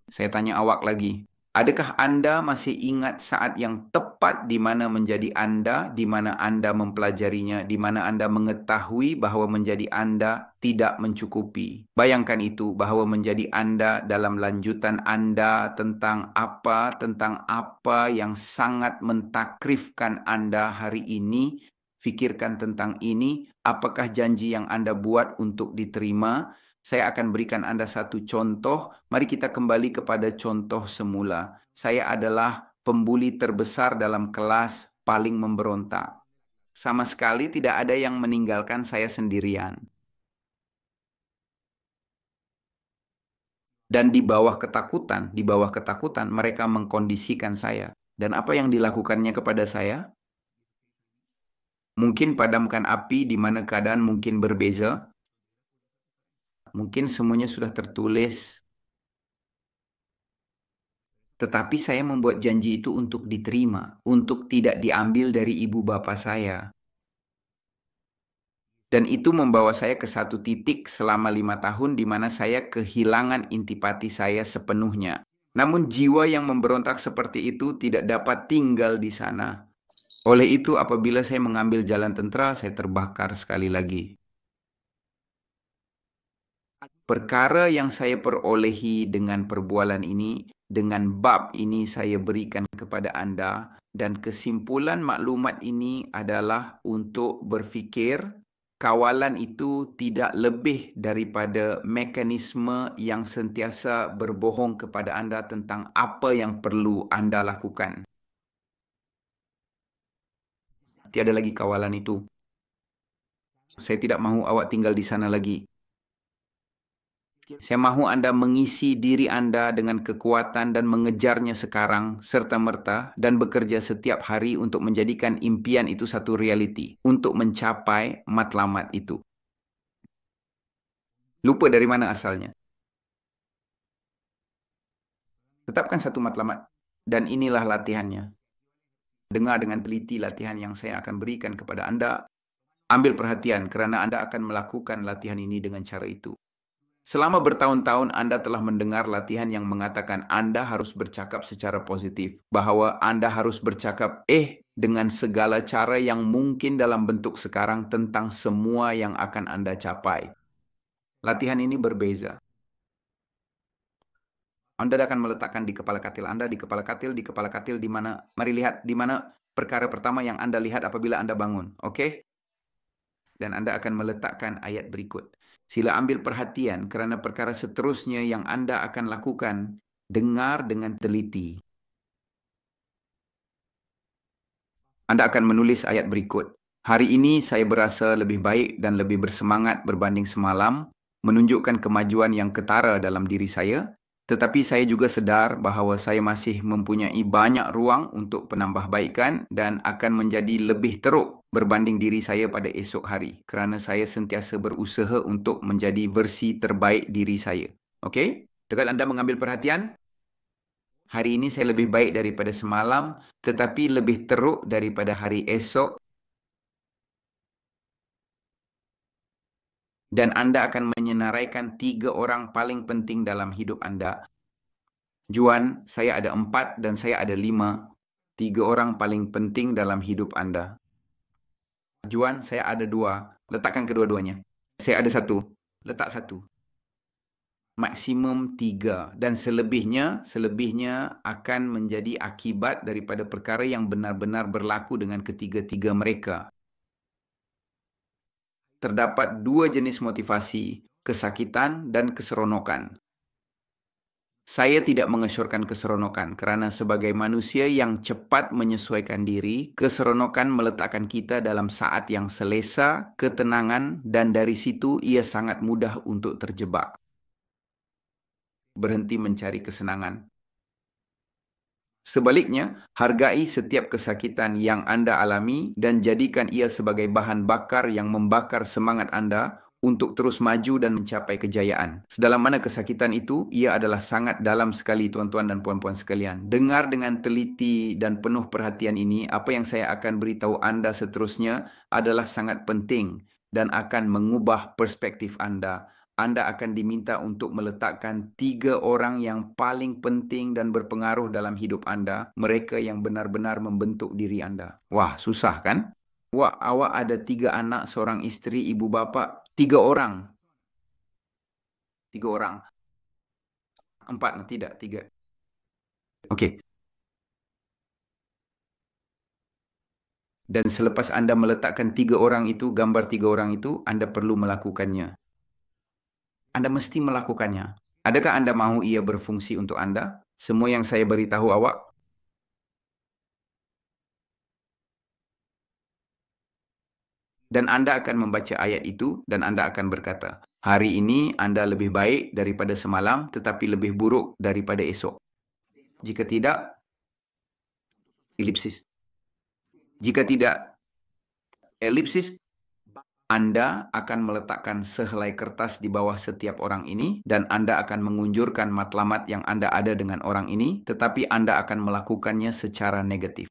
Saya tanya awak lagi. Adakah Anda masih ingat saat yang tepat di mana menjadi Anda, di mana Anda mempelajarinya, di mana Anda mengetahui bahwa menjadi Anda tidak mencukupi? Bayangkan itu, bahwa menjadi Anda dalam lanjutan Anda tentang apa yang sangat mentakrifkan Anda hari ini. Fikirkan tentang ini, apakah janji yang Anda buat untuk diterima? Saya akan berikan Anda satu contoh. Mari kita kembali kepada contoh semula. Saya adalah pembuli terbesar dalam kelas, paling memberontak. Sama sekali tidak ada yang meninggalkan saya sendirian. Dan di bawah ketakutan mereka mengkondisikan saya. Dan apa yang dilakukannya kepada saya? Mungkin padamkan api di mana keadaan mungkin berbeza. Mungkin semuanya sudah tertulis. Tetapi saya membuat janji itu untuk diterima, untuk tidak diambil dari ibu bapa saya. Dan itu membawa saya ke satu titik selama 5 tahun di mana saya kehilangan intipati saya sepenuhnya. Namun jiwa yang memberontak seperti itu tidak dapat tinggal di sana. Oleh itu, apabila saya mengambil jalan tentera, saya terbakar sekali lagi. Perkara yang saya perolehi dengan perbualan ini, dengan bab ini saya berikan kepada Anda, dan kesimpulan maklumat ini adalah untuk berfikir kawalan itu tidak lebih daripada mekanisme yang sentiasa berbohong kepada Anda tentang apa yang perlu Anda lakukan. Tiada lagi kawalan itu. Saya tidak mahu awak tinggal di sana lagi. Saya mahu Anda mengisi diri Anda dengan kekuatan dan mengejarnya sekarang serta-merta dan bekerja setiap hari untuk menjadikan impian itu satu realiti, untuk mencapai matlamat itu. Lupa dari mana asalnya. Tetapkan satu matlamat, dan inilah latihannya. Dengar dengan teliti latihan yang saya akan berikan kepada Anda. Ambil perhatian kerana Anda akan melakukan latihan ini dengan cara itu. Selama bertahun-tahun Anda telah mendengar latihan yang mengatakan Anda harus bercakap secara positif, bahwa Anda harus bercakap dengan segala cara yang mungkin dalam bentuk sekarang tentang semua yang akan Anda capai. Latihan ini berbeza. Anda akan meletakkan di kepala katil Anda, di kepala katil di mana, mari lihat di mana perkara pertama yang Anda lihat apabila Anda bangun, oke? Dan Anda akan meletakkan ayat berikut. Sila ambil perhatian kerana perkara seterusnya yang Anda akan lakukan, dengar dengan teliti. Anda akan menulis ayat berikut. Hari ini saya berasa lebih baik dan lebih bersemangat berbanding semalam, menunjukkan kemajuan yang ketara dalam diri saya, tetapi saya juga sedar bahawa saya masih mempunyai banyak ruang untuk penambahbaikan dan akan menjadi lebih teruk berbanding diri saya pada esok hari kerana saya sentiasa berusaha untuk menjadi versi terbaik diri saya. Okey? Dekat anda mengambil perhatian? Hari ini saya lebih baik daripada semalam, tetapi lebih teruk daripada hari esok. Dan Anda akan menyenaraikan 3 orang paling penting dalam hidup Anda. Juan, saya ada 4 dan saya ada 5. 3 orang paling penting dalam hidup Anda. Juan, saya ada 2. Letakkan kedua-duanya. Saya ada 1. Letak 1. Maksimum 3. Dan selebihnya akan menjadi akibat daripada perkara yang benar-benar berlaku dengan ketiga-tiga mereka. Terdapat 2 jenis motivasi, kesakitan dan keseronokan. Saya tidak mengesyorkan keseronokan kerana sebagai manusia yang cepat menyesuaikan diri, keseronokan meletakkan kita dalam saat yang selesa, ketenangan, dan dari situ ia sangat mudah untuk terjebak. Berhenti mencari kesenangan. Sebaliknya, hargai setiap kesakitan yang Anda alami dan jadikan ia sebagai bahan bakar yang membakar semangat Anda untuk terus maju dan mencapai kejayaan. Sedalam mana kesakitan itu, ia adalah sangat dalam sekali, tuan-tuan dan puan-puan sekalian. Dengar dengan teliti dan penuh perhatian ini, apa yang saya akan beritahu Anda seterusnya adalah sangat penting dan akan mengubah perspektif Anda. Anda akan diminta untuk meletakkan 3 orang yang paling penting dan berpengaruh dalam hidup Anda, mereka yang benar-benar membentuk diri Anda. Wah, susah kan? Wah, awak ada 3 anak, seorang isteri, ibu bapa, 3 orang. 3 orang. 4, tidak, 3. Okey. Dan selepas Anda meletakkan 3 orang itu, gambar 3 orang itu, Anda perlu melakukannya. Anda mesti melakukannya. Adakah Anda mahu ia berfungsi untuk Anda? Semua yang saya beritahu awak. Dan Anda akan membaca ayat itu dan Anda akan berkata, hari ini Anda lebih baik daripada semalam tetapi lebih buruk daripada esok. Jika tidak, elipsis. Jika tidak, elipsis, Anda akan meletakkan sehelai kertas di bawah setiap orang ini dan Anda akan mengunjurkan matlamat yang Anda ada dengan orang ini, tetapi Anda akan melakukannya secara negatif.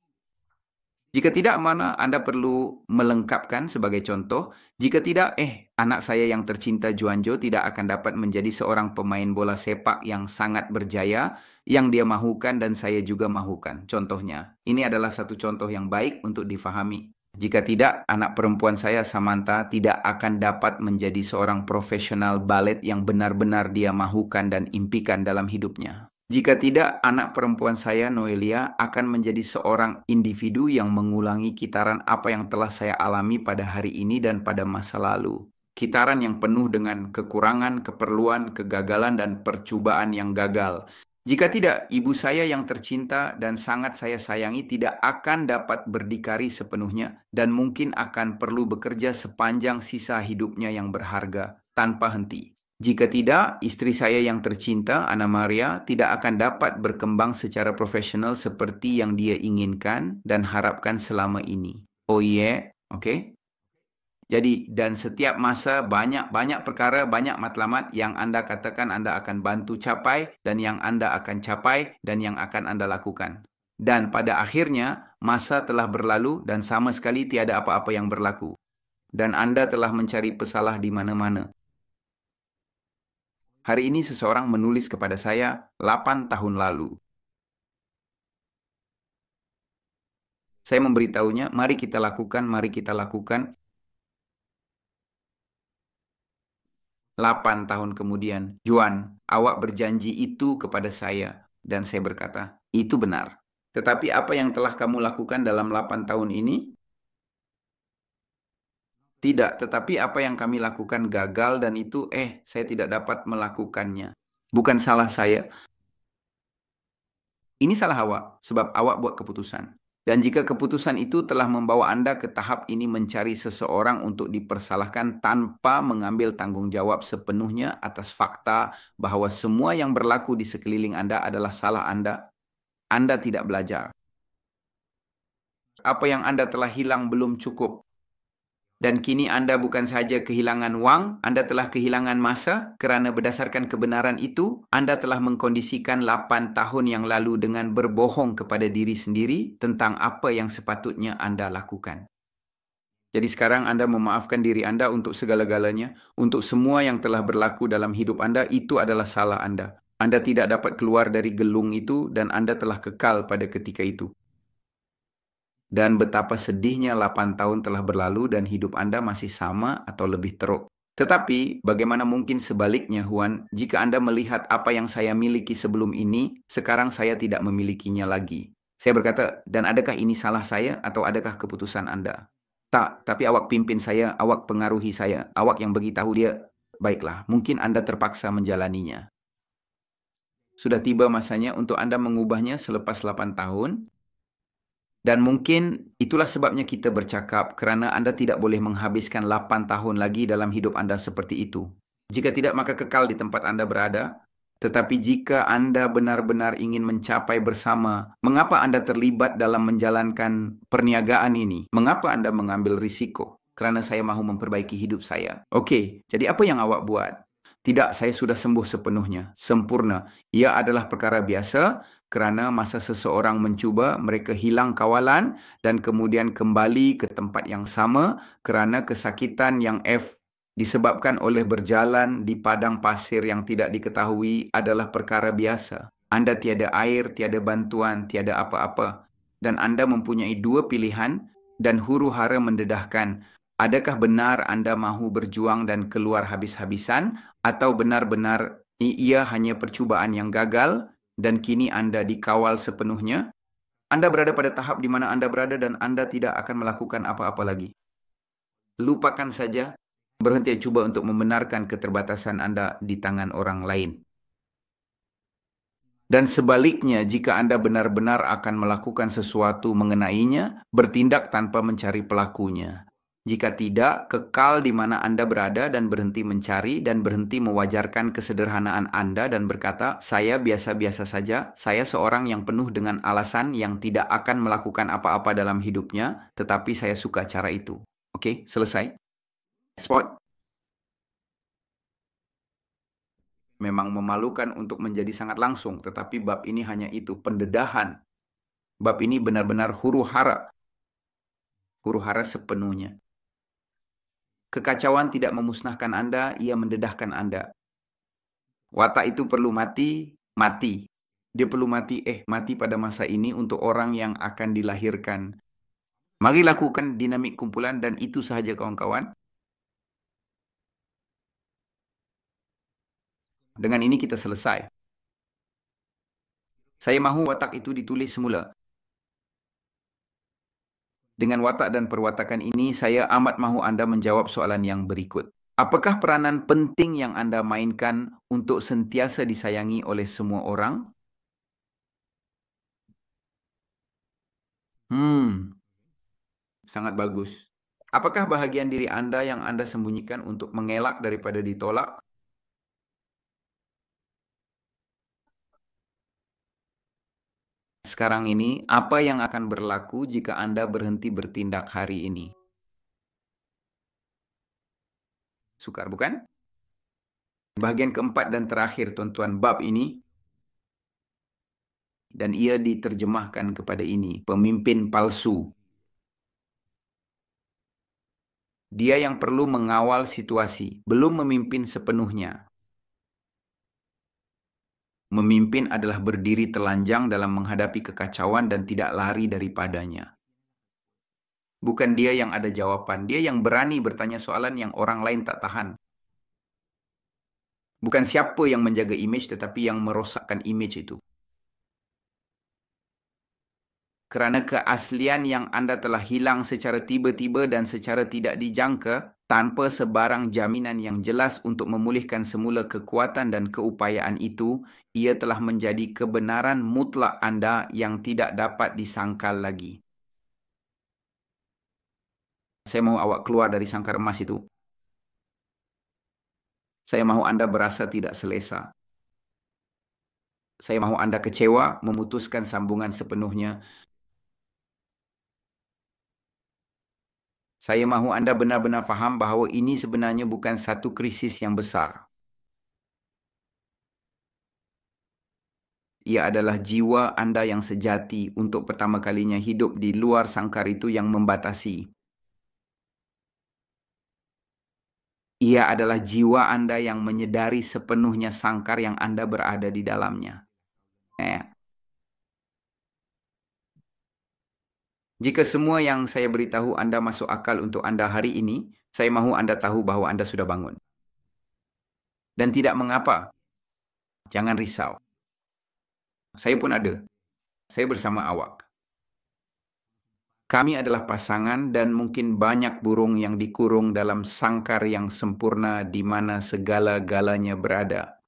Jika tidak, mana Anda perlu melengkapkan sebagai contoh. Jika tidak, anak saya yang tercinta Juanjo tidak akan dapat menjadi seorang pemain bola sepak yang sangat berjaya, yang dia mahukan dan saya juga mahukan. Contohnya, ini adalah satu contoh yang baik untuk difahami. Jika tidak, anak perempuan saya Samantha tidak akan dapat menjadi seorang profesional balet yang benar-benar dia mahukan dan impikan dalam hidupnya. Jika tidak, anak perempuan saya, Noelia, akan menjadi seorang individu yang mengulangi kitaran apa yang telah saya alami pada hari ini dan pada masa lalu. Kitaran yang penuh dengan kekurangan, keperluan, kegagalan, dan percubaan yang gagal. Jika tidak, ibu saya yang tercinta dan sangat saya sayangi tidak akan dapat berdikari sepenuhnya dan mungkin akan perlu bekerja sepanjang sisa hidupnya yang berharga, tanpa henti. Jika tidak, istri saya yang tercinta, Anna Maria, tidak akan dapat berkembang secara profesional seperti yang dia inginkan dan harapkan selama ini. Oh yeah, oke. Jadi, dan setiap masa banyak perkara, banyak matlamat yang Anda katakan Anda akan bantu capai dan yang Anda akan capai dan yang akan Anda lakukan. Dan pada akhirnya, masa telah berlalu dan sama sekali tiada apa-apa yang berlaku. Dan Anda telah mencari pesalah di mana-mana. Hari ini seseorang menulis kepada saya 8 tahun lalu. Saya memberitahunya, mari kita lakukan, mari kita lakukan. 8 tahun kemudian, Juan, awak berjanji itu kepada saya. Dan saya berkata, itu benar. Tetapi apa yang telah kamu lakukan dalam 8 tahun ini? Tidak, tetapi apa yang kami lakukan gagal dan itu, saya tidak dapat melakukannya. Bukan salah saya. Ini salah awak, sebab awak buat keputusan. Dan jika keputusan itu telah membawa Anda ke tahap ini mencari seseorang untuk dipersalahkan tanpa mengambil tanggung jawab sepenuhnya atas fakta bahwa semua yang berlaku di sekeliling Anda adalah salah Anda tidak belajar. Apa yang Anda telah hilang belum cukup. Dan kini Anda bukan sahaja kehilangan wang, Anda telah kehilangan masa kerana berdasarkan kebenaran itu, Anda telah mengkondisikan 8 tahun yang lalu dengan berbohong kepada diri sendiri tentang apa yang sepatutnya Anda lakukan. Jadi sekarang Anda memaafkan diri Anda untuk segala-galanya, untuk semua yang telah berlaku dalam hidup Anda, itu adalah salah Anda. Anda tidak dapat keluar dari gelung itu dan Anda telah kekal pada ketika itu. Dan betapa sedihnya 8 tahun telah berlalu dan hidup Anda masih sama atau lebih teruk. Tetapi, bagaimana mungkin sebaliknya, Juan, jika Anda melihat apa yang saya miliki sebelum ini, sekarang saya tidak memilikinya lagi. Saya berkata, dan adakah ini salah saya atau adakah keputusan Anda? Tak, tapi awak pimpin saya, awak pengaruhi saya, awak yang beritahu dia, baiklah, mungkin Anda terpaksa menjalaninya. Sudah tiba masanya untuk Anda mengubahnya selepas 8 tahun, dan mungkin itulah sebabnya kita bercakap kerana Anda tidak boleh menghabiskan 8 tahun lagi dalam hidup Anda seperti itu. Jika tidak, maka kekal di tempat Anda berada. Tetapi jika Anda benar-benar ingin mencapai bersama, mengapa Anda terlibat dalam menjalankan perniagaan ini? Mengapa Anda mengambil risiko? Kerana saya mahu memperbaiki hidup saya. Okey, jadi apa yang awak buat? Tidak, saya sudah sembuh sepenuhnya, sempurna. Ia adalah perkara biasa. Kerana masa seseorang mencuba, mereka hilang kawalan dan kemudian kembali ke tempat yang sama kerana kesakitan yang disebabkan oleh berjalan di padang pasir yang tidak diketahui adalah perkara biasa. Anda tiada air, tiada bantuan, tiada apa-apa. Dan Anda mempunyai dua pilihan dan huru-hara mendedahkan. Adakah benar Anda mahu berjuang dan keluar habis-habisan atau benar-benar ia hanya percubaan yang gagal dan kini Anda dikawal sepenuhnya? Anda berada pada tahap di mana Anda berada dan Anda tidak akan melakukan apa-apa lagi. Lupakan saja, berhenti cuba untuk membenarkan keterbatasan Anda di tangan orang lain. Dan sebaliknya, jika Anda benar-benar akan melakukan sesuatu mengenainya, bertindak tanpa mencari pelakunya. Jika tidak, kekal di mana Anda berada dan berhenti mencari dan berhenti mewajarkan kesederhanaan Anda dan berkata, saya biasa-biasa saja, saya seorang yang penuh dengan alasan yang tidak akan melakukan apa-apa dalam hidupnya, tetapi saya suka cara itu. Oke, selesai. Spot. Memang memalukan untuk menjadi sangat langsung, tetapi bab ini hanya itu, pendedahan. Bab ini benar-benar huru-hara. Huru-hara sepenuhnya. Kekacauan tidak memusnahkan Anda, ia mendedahkan Anda. Watak itu perlu mati, mati. Dia perlu mati, mati pada masa ini untuk orang yang akan dilahirkan. Mari lakukan dinamik kumpulan dan itu sahaja kawan-kawan. Dengan ini kita selesai. Saya mahu watak itu ditulis semula. Dengan watak dan perwatakan ini, saya amat mahu Anda menjawab soalan yang berikut. Apakah peranan penting yang Anda mainkan untuk sentiasa disayangi oleh semua orang? Sangat bagus. Apakah bahagian diri Anda yang Anda sembunyikan untuk mengelak daripada ditolak? Sekarang ini, apa yang akan berlaku jika Anda berhenti bertindak hari ini? Sukar, bukan? Bahagian keempat dan terakhir, tuan-tuan, bab ini, dan ia diterjemahkan kepada ini, pemimpin palsu. Dia yang perlu mengawal situasi, belum memimpin sepenuhnya. Memimpin adalah berdiri telanjang dalam menghadapi kekacauan dan tidak lari daripadanya. Bukan dia yang ada jawaban, dia yang berani bertanya soalan yang orang lain tak tahan. Bukan siapa yang menjaga imej, tetapi yang merosakkan imej itu. Kerana keaslian yang Anda telah hilang secara tiba-tiba dan secara tidak dijangka, tanpa sebarang jaminan yang jelas untuk memulihkan semula kekuatan dan keupayaan itu, ia telah menjadi kebenaran mutlak Anda yang tidak dapat disangkal lagi. Saya mau awak keluar dari sangkar emas itu. Saya mau Anda berasa tidak selesa. Saya mau Anda kecewa, memutuskan sambungan sepenuhnya. Saya mahu Anda benar-benar faham bahawa ini sebenarnya bukan satu krisis yang besar. Ia adalah jiwa Anda yang sejati untuk pertama kalinya hidup di luar sangkar itu yang membatasi. Ia adalah jiwa Anda yang menyedari sepenuhnya sangkar yang Anda berada di dalamnya. Eh, Jika semua yang saya beritahu Anda masuk akal untuk Anda hari ini, saya mahu Anda tahu bahwa Anda sudah bangun. Dan tidak mengapa, jangan risau. Saya pun ada. Saya bersama awak. Kami adalah pasangan dan mungkin banyak burung yang dikurung dalam sangkar yang sempurna di mana segala-galanya berada.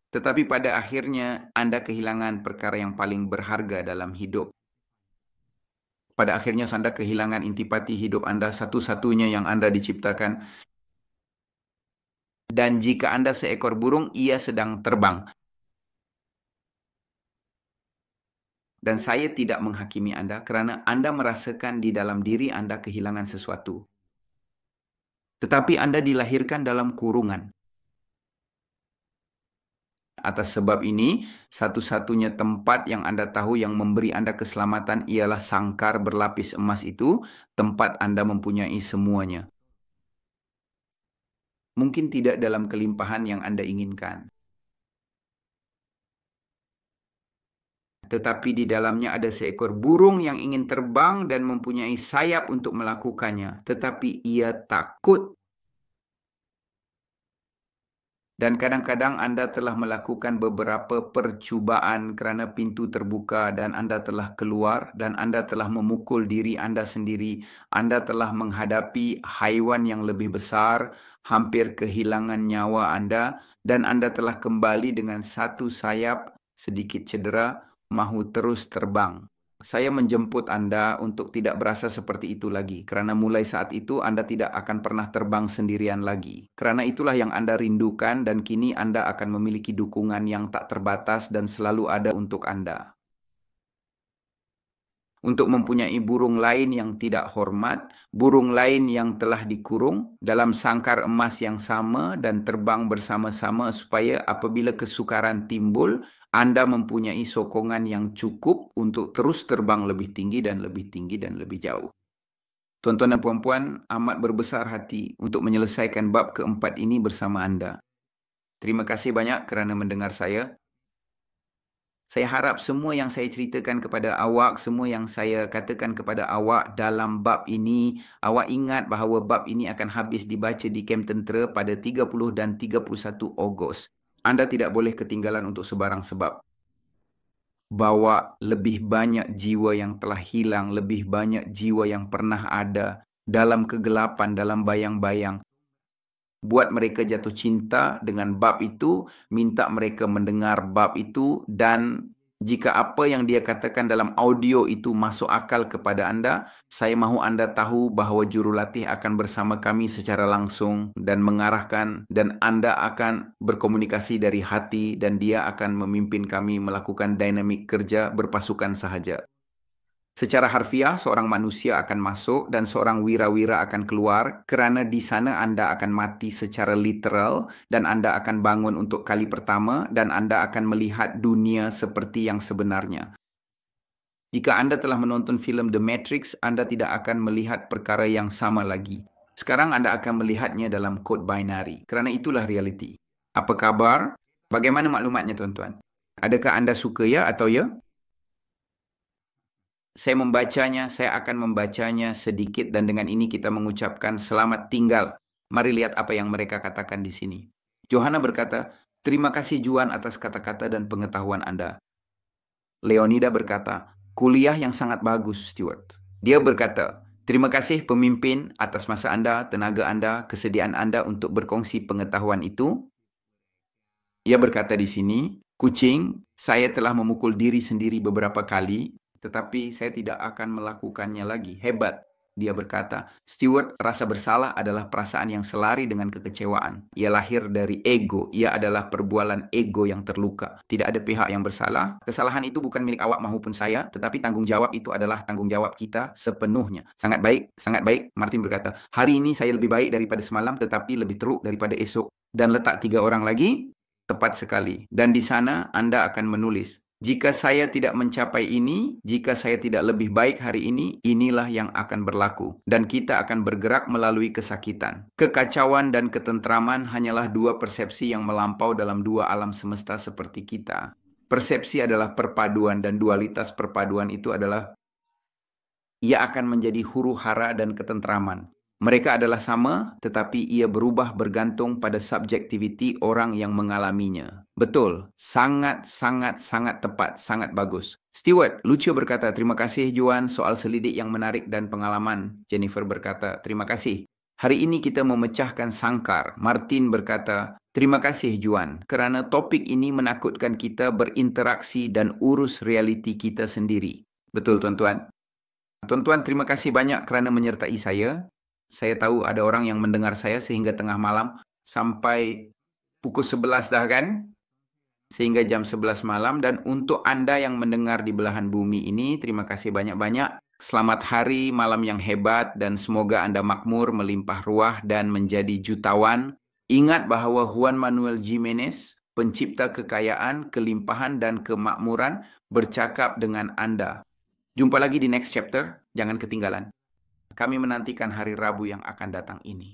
Tetapi pada akhirnya Anda kehilangan perkara yang paling berharga dalam hidup. Pada akhirnya Anda kehilangan intipati hidup Anda, satu-satunya yang Anda diciptakan. Dan jika Anda seekor burung, ia sedang terbang. Dan saya tidak menghakimi Anda kerana Anda merasakan di dalam diri Anda kehilangan sesuatu. Tetapi Anda dilahirkan dalam kurungan. Atas sebab ini, satu-satunya tempat yang Anda tahu yang memberi Anda keselamatan ialah sangkar berlapis emas itu, tempat Anda mempunyai semuanya. Mungkin tidak dalam kelimpahan yang Anda inginkan. Tetapi di dalamnya ada seekor burung yang ingin terbang dan mempunyai sayap untuk melakukannya. Tetapi ia takut. Dan kadang-kadang Anda telah melakukan beberapa percubaan kerana pintu terbuka dan Anda telah keluar dan Anda telah memukul diri Anda sendiri. Anda telah menghadapi haiwan yang lebih besar, hampir kehilangan nyawa Anda, dan Anda telah kembali dengan satu sayap, sedikit cedera, mahu terus terbang. Saya menjemput Anda untuk tidak berasa seperti itu lagi, kerana mulai saat itu Anda tidak akan pernah terbang sendirian lagi. Kerana itulah yang Anda rindukan dan kini Anda akan memiliki dukungan yang tak terbatas dan selalu ada untuk Anda. Untuk mempunyai burung lain yang tidak hormat, burung lain yang telah dikurung dalam sangkar emas yang sama dan terbang bersama-sama supaya apabila kesukaran timbul, Anda mempunyai sokongan yang cukup untuk terus terbang lebih tinggi dan lebih tinggi dan lebih jauh. Tuan-tuan dan puan-puan, amat berbesar hati untuk menyelesaikan bab keempat ini bersama Anda. Terima kasih banyak kerana mendengar saya. Saya harap semua yang saya ceritakan kepada awak, semua yang saya katakan kepada awak dalam bab ini, awak ingat bahawa bab ini akan habis dibaca di kem tentera pada 30 dan 31 Ogos. Anda tidak boleh ketinggalan untuk sebarang sebab. Bawa lebih banyak jiwa yang telah hilang, lebih banyak jiwa yang pernah ada dalam kegelapan, dalam bayang-bayang. Buat mereka jatuh cinta dengan bab itu, minta mereka mendengar bab itu, dan jika apa yang dia katakan dalam audio itu masuk akal kepada Anda, saya mahu Anda tahu bahawa jurulatih akan bersama kami secara langsung dan mengarahkan, dan Anda akan berkomunikasi dari hati dan dia akan memimpin kami melakukan dinamik kerja berpasukan sahaja. Secara harfiah, seorang manusia akan masuk dan seorang wira-wira akan keluar kerana di sana Anda akan mati secara literal dan Anda akan bangun untuk kali pertama dan Anda akan melihat dunia seperti yang sebenarnya. Jika Anda telah menonton filem The Matrix, Anda tidak akan melihat perkara yang sama lagi. Sekarang Anda akan melihatnya dalam kod binary kerana itulah realiti. Apa khabar? Bagaimana maklumatnya tuan-tuan? Adakah Anda suka ya atau ya? Saya membacanya, saya akan membacanya sedikit dan dengan ini kita mengucapkan selamat tinggal. Mari lihat apa yang mereka katakan di sini. Johanna berkata, terima kasih Juan atas kata-kata dan pengetahuan Anda. Leonida berkata, kuliah yang sangat bagus, Stuart. Dia berkata, terima kasih pemimpin atas masa Anda, tenaga Anda, kesediaan Anda untuk berkongsi pengetahuan itu. Ia berkata di sini, kucing, saya telah memukul diri sendiri beberapa kali, tetapi saya tidak akan melakukannya lagi. Hebat. Dia berkata, Stewart, rasa bersalah adalah perasaan yang selari dengan kekecewaan. Ia lahir dari ego. Ia adalah perbualan ego yang terluka. Tidak ada pihak yang bersalah. Kesalahan itu bukan milik awak maupun saya, tetapi tanggung jawab itu adalah tanggung jawab kita sepenuhnya. Sangat baik, sangat baik. Martin berkata, hari ini saya lebih baik daripada semalam, tetapi lebih teruk daripada esok. Dan letak 3 orang lagi, tepat sekali. Dan di sana Anda akan menulis, jika saya tidak mencapai ini, jika saya tidak lebih baik hari ini, inilah yang akan berlaku. Dan kita akan bergerak melalui kesakitan. Kekacauan dan ketentraman hanyalah 2 persepsi yang melampau dalam 2 alam semesta seperti kita. Persepsi adalah perpaduan, dan dualitas perpaduan itu adalah ia akan menjadi huru-hara dan ketentraman. Mereka adalah sama, tetapi ia berubah bergantung pada subjektiviti orang yang mengalaminya. Betul, sangat tepat, sangat bagus. Stewart, Lucio berkata, terima kasih Juan soal selidik yang menarik dan pengalaman. Jennifer berkata, terima kasih. Hari ini kita memecahkan sangkar. Martin berkata, terima kasih Juan, kerana topik ini menakutkan kita berinteraksi dan urus realiti kita sendiri. Betul tuan-tuan. Tuan-tuan, terima kasih banyak kerana menyertai saya. Saya tahu ada orang yang mendengar saya sehingga tengah malam sampai pukul 11 dah kan? Sehingga jam 11 malam. Dan untuk Anda yang mendengar di belahan bumi ini, terima kasih banyak-banyak. Selamat hari malam yang hebat dan semoga Anda makmur, melimpah ruah dan menjadi jutawan. Ingat bahawa Juan Manuel Jimenez, pencipta kekayaan, kelimpahan dan kemakmuran, bercakap dengan Anda. Jumpa lagi di next chapter, jangan ketinggalan. Kami menantikan hari Rabu yang akan datang ini.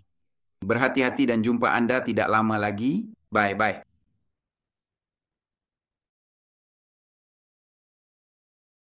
Berhati-hati dan jumpa Anda tidak lama lagi. Bye-bye.